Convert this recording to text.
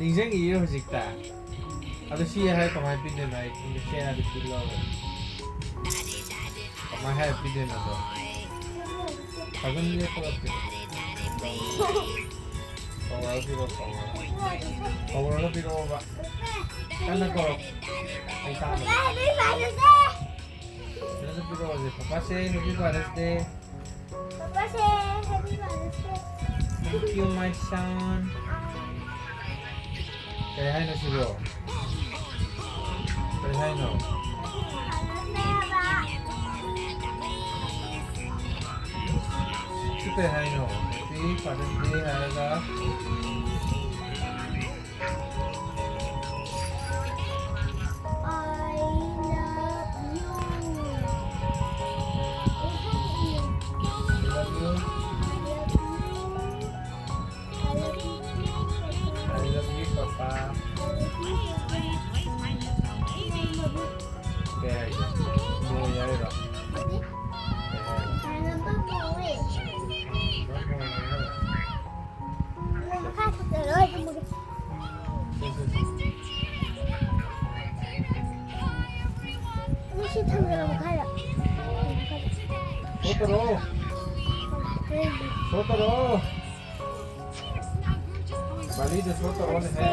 ꯅꯤꯡꯁꯤꯡꯉꯤꯌꯦ ꯍꯧꯖꯤꯛꯇ ꯑꯗꯣ ꯁꯤ ꯍꯥꯏ ꯀꯃꯥꯏꯅ ꯄꯤꯗꯣꯏꯅꯣ ꯑꯩ ꯁꯤ ꯍꯥꯏꯔꯗꯤ ꯄꯤꯂꯛꯑꯣ kemarin happy din ako. Pagod niya po ako. Power piro power. Power na piro ba? Kana ko. Ay tama. Ano sa piro kasi? Papa say happy Father's Day. Papa say happy Father's Day. Thank you my son. Kaya hay na siguro. Kaya hay no. Super high no. See, Father's Day आएगा. I love you, Papa. Okay, mo yaira. Sotoro. Sotoro. Bali de Sotoro है.